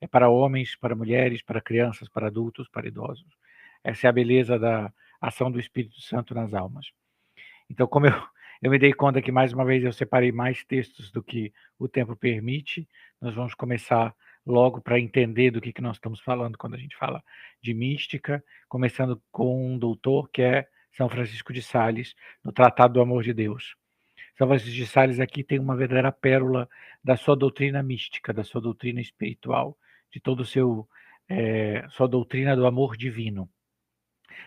É para homens, para mulheres, para crianças, para adultos, para idosos. Essa é a beleza da ação do Espírito Santo nas almas. Então, como eu me dei conta que, mais uma vez, eu separei mais textos do que o tempo permite, nós vamos começar logo para entender do que nós estamos falando quando a gente fala de mística, começando com um doutor que é São Francisco de Sales, no Tratado do Amor de Deus. São Francisco de Sales aqui tem uma verdadeira pérola da sua doutrina mística, da sua doutrina espiritual, de todo o seu sua doutrina do amor divino.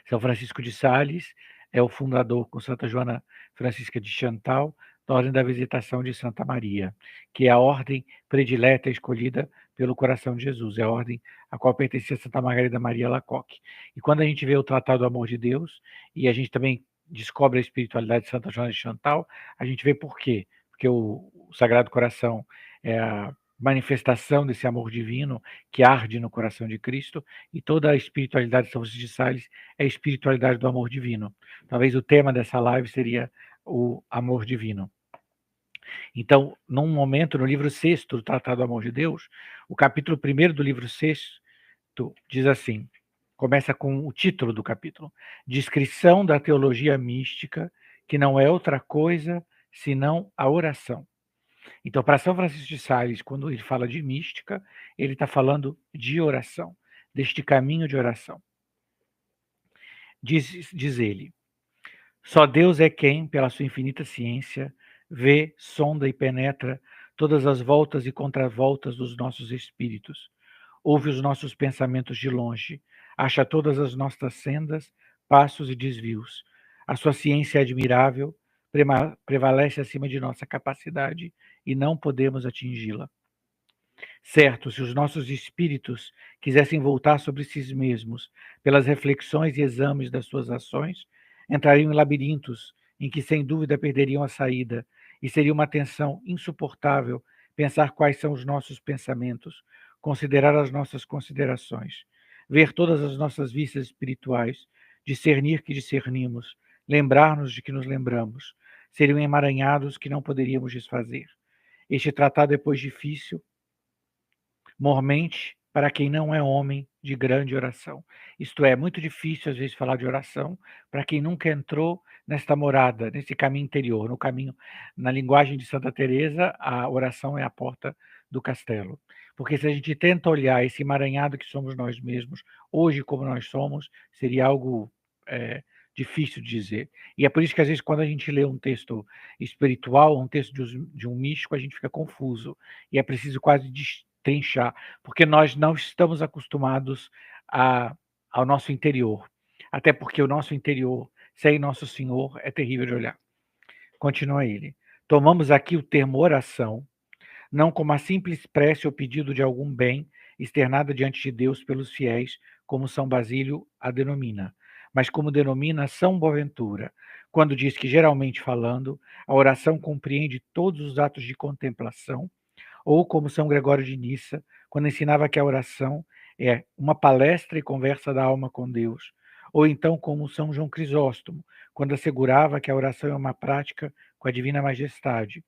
São Francisco de Sales é o fundador, com Santa Joana Francisca de Chantal, da Ordem da Visitação de Santa Maria, que é a ordem predileta escolhida pelo coração de Jesus, é a ordem a qual pertencia Santa Margarida Maria Alacoque. E quando a gente vê o Tratado do Amor de Deus, e a gente também descobre a espiritualidade de Santa Joana de Chantal, a gente vê por quê. Porque o Sagrado Coração é a manifestação desse amor divino que arde no coração de Cristo, e toda a espiritualidade de São Francisco de Sales é a espiritualidade do amor divino. Talvez o tema dessa live seria o amor divino. Então, num momento, no livro 6º do Tratado do Amor de Deus, o capítulo 1º do livro 6º diz assim, começa com o título do capítulo, Descrição da Teologia Mística, que não é outra coisa senão a oração. Então, para São Francisco de Sales, quando ele fala de mística, ele está falando de oração, deste caminho de oração. Diz ele, só Deus é quem, pela sua infinita ciência, vê, sonda e penetra todas as voltas e contravoltas dos nossos espíritos, ouve os nossos pensamentos de longe, acha todas as nossas sendas, passos e desvios. A sua ciência é admirável, prevalece acima de nossa capacidade e não podemos atingi-la. Certo, se os nossos espíritos quisessem voltar sobre si mesmos pelas reflexões e exames das suas ações, entrariam em labirintos em que sem dúvida perderiam a saída, e seria uma tensão insuportável pensar quais são os nossos pensamentos, considerar as nossas considerações, ver todas as nossas vistas espirituais, discernir que discernimos, lembrar-nos de que nos lembramos, seriam emaranhados que não poderíamos desfazer. Este tratado é, pois, difícil, mormente para quem não é homem de grande oração. Isto é, muito difícil às vezes falar de oração para quem nunca entrou nesta morada, nesse caminho interior, no caminho, na linguagem de Santa Teresa, a oração é a porta do castelo. Porque se a gente tenta olhar esse emaranhado que somos nós mesmos, hoje como nós somos, seria algo difícil de dizer. E é por isso que às vezes quando a gente lê um texto espiritual, um texto de um místico, a gente fica confuso. E é preciso quase trinchar, porque nós não estamos acostumados ao nosso interior, até porque o nosso interior, sem Nosso Senhor, é terrível de olhar. Continua ele. Tomamos aqui o termo oração, não como a simples prece ou pedido de algum bem externada diante de Deus pelos fiéis, como São Basílio a denomina, mas como denomina São Boaventura, quando diz que, geralmente falando, a oração compreende todos os atos de contemplação, ou como São Gregório de Nissa, quando ensinava que a oração é uma palestra e conversa da alma com Deus, ou então como São João Crisóstomo, quando assegurava que a oração é uma prática com a divina majestade,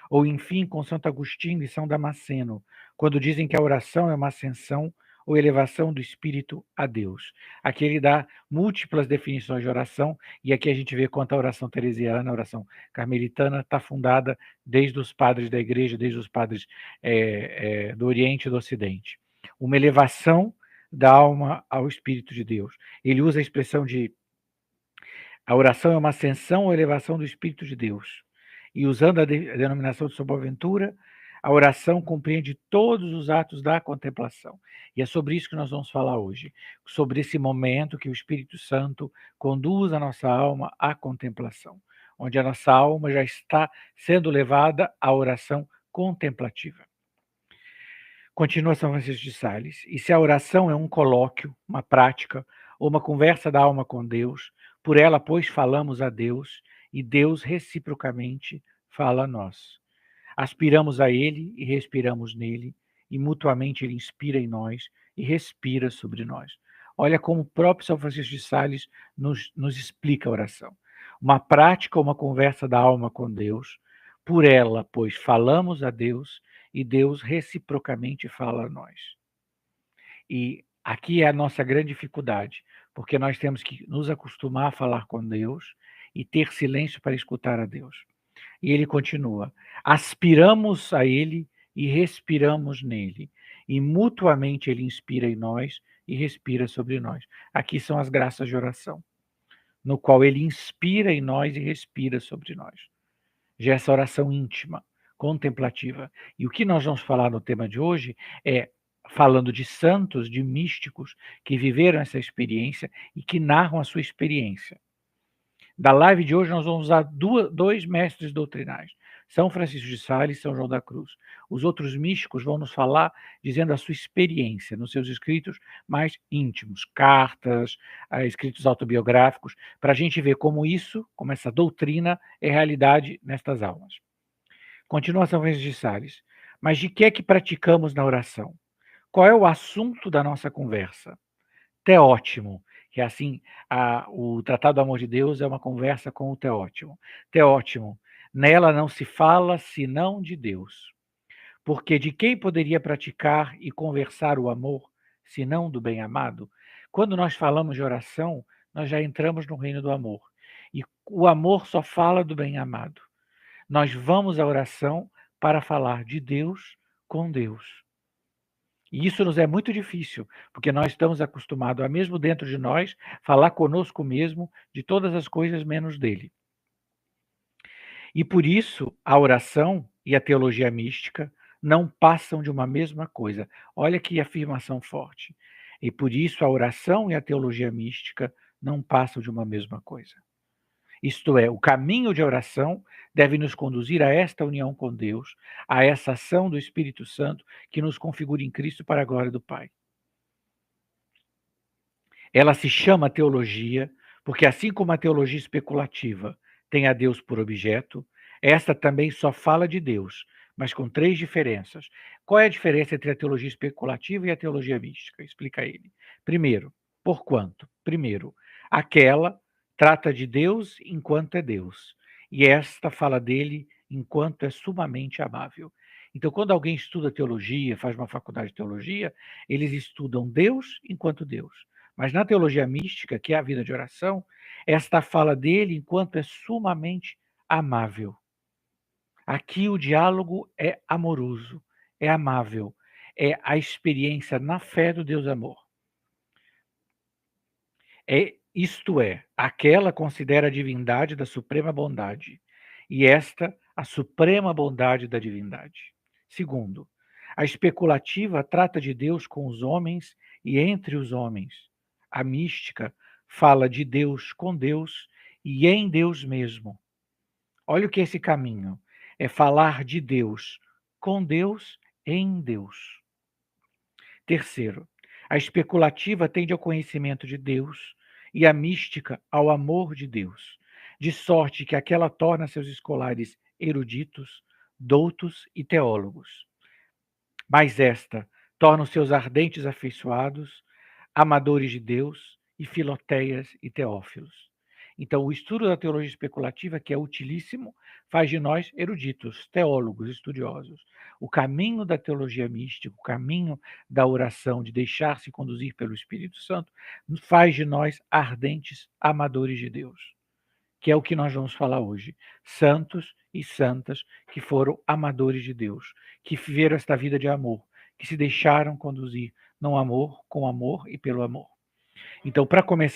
ou enfim com Santo Agostinho e São Damasceno, quando dizem que a oração é uma ascensão ou elevação do espírito a Deus. Aqui ele dá múltiplas definições de oração, e aqui a gente vê quanto a oração teresiana, a oração carmelitana, está fundada desde os padres da igreja, desde os padres do Oriente e do Ocidente. Uma elevação da alma ao Espírito de Deus. Ele usa a expressão de a oração é uma ascensão ou elevação do Espírito de Deus. E usando a denominação de São Boaventura, a oração compreende todos os atos da contemplação. E é sobre isso que nós vamos falar hoje, sobre esse momento que o Espírito Santo conduz a nossa alma à contemplação, onde a nossa alma já está sendo levada à oração contemplativa. Continua São Francisco de Sales. E se a oração é um colóquio, uma prática, ou uma conversa da alma com Deus, por ela, pois, falamos a Deus, e Deus reciprocamente fala a nós. Aspiramos a Ele e respiramos nele, e mutuamente Ele inspira em nós e respira sobre nós. Olha como o próprio São Francisco de Sales nos explica a oração. Uma prática, uma conversa da alma com Deus, por ela, pois, falamos a Deus, e Deus reciprocamente fala a nós. E aqui é a nossa grande dificuldade, porque nós temos que nos acostumar a falar com Deus e ter silêncio para escutar a Deus. E ele continua: aspiramos a ele e respiramos nele, e mutuamente ele inspira em nós e respira sobre nós. Aqui são as graças de oração, no qual ele inspira em nós e respira sobre nós. Já essa oração íntima, contemplativa. E o que nós vamos falar no tema de hoje é falando de santos, de místicos que viveram essa experiência e que narram a sua experiência. Da live de hoje nós vamos usar dois mestres doutrinais, São Francisco de Sales e São João da Cruz. Os outros místicos vão nos falar dizendo a sua experiência nos seus escritos mais íntimos, cartas, escritos autobiográficos, para a gente ver como isso, como essa doutrina é realidade nestas almas. Continua São Francisco de Sales. Mas de que é que praticamos na oração? Qual é o assunto da nossa conversa? Teótimo, que é assim, o Tratado do Amor de Deus é uma conversa com o Teótimo. Teótimo, nela não se fala senão de Deus, porque de quem poderia praticar e conversar o amor, senão do bem-amado? Quando nós falamos de oração, nós já entramos no reino do amor, e o amor só fala do bem-amado. Nós vamos à oração para falar de Deus com Deus. E isso nos é muito difícil, porque nós estamos acostumados a, mesmo dentro de nós, falar conosco mesmo de todas as coisas menos dele. E por isso, a oração e a teologia mística não passam de uma mesma coisa. Olha que afirmação forte. E por isso, a oração e a teologia mística não passam de uma mesma coisa. Isto é, o caminho de oração deve nos conduzir a esta união com Deus, a essa ação do Espírito Santo que nos configura em Cristo para a glória do Pai. Ela se chama teologia, porque assim como a teologia especulativa tem a Deus por objeto, esta também só fala de Deus, mas com três diferenças. Qual é a diferença entre a teologia especulativa e a teologia mística? Explica ele. Primeiro, porquanto? Primeiro, aquela trata de Deus enquanto é Deus, e esta fala dele enquanto é sumamente amável. Então, quando alguém estuda teologia, faz uma faculdade de teologia, eles estudam Deus enquanto Deus. Mas na teologia mística, que é a vida de oração, esta fala dele enquanto é sumamente amável. Aqui o diálogo é amoroso, é amável, é a experiência na fé do Deus amor. Isto é, aquela considera a divindade da suprema bondade, e esta a suprema bondade da divindade. Segundo, a especulativa trata de Deus com os homens e entre os homens. A mística fala de Deus com Deus e em Deus mesmo. Olha o que é esse caminho. É falar de Deus com Deus em Deus. Terceiro, a especulativa tende ao conhecimento de Deus e a mística ao amor de Deus, de sorte que aquela torna seus escolares eruditos, doutos e teólogos. Mas esta torna os seus ardentes afeiçoados, amadores de Deus e filoteias e teófilos. Então, o estudo da teologia especulativa, que é utilíssimo, faz de nós eruditos, teólogos, estudiosos. O caminho da teologia mística, o caminho da oração, de deixar-se conduzir pelo Espírito Santo, faz de nós ardentes amadores de Deus, que é o que nós vamos falar hoje. Santos e santas que foram amadores de Deus, que viveram esta vida de amor, que se deixaram conduzir no amor, com amor e pelo amor. Então, para começar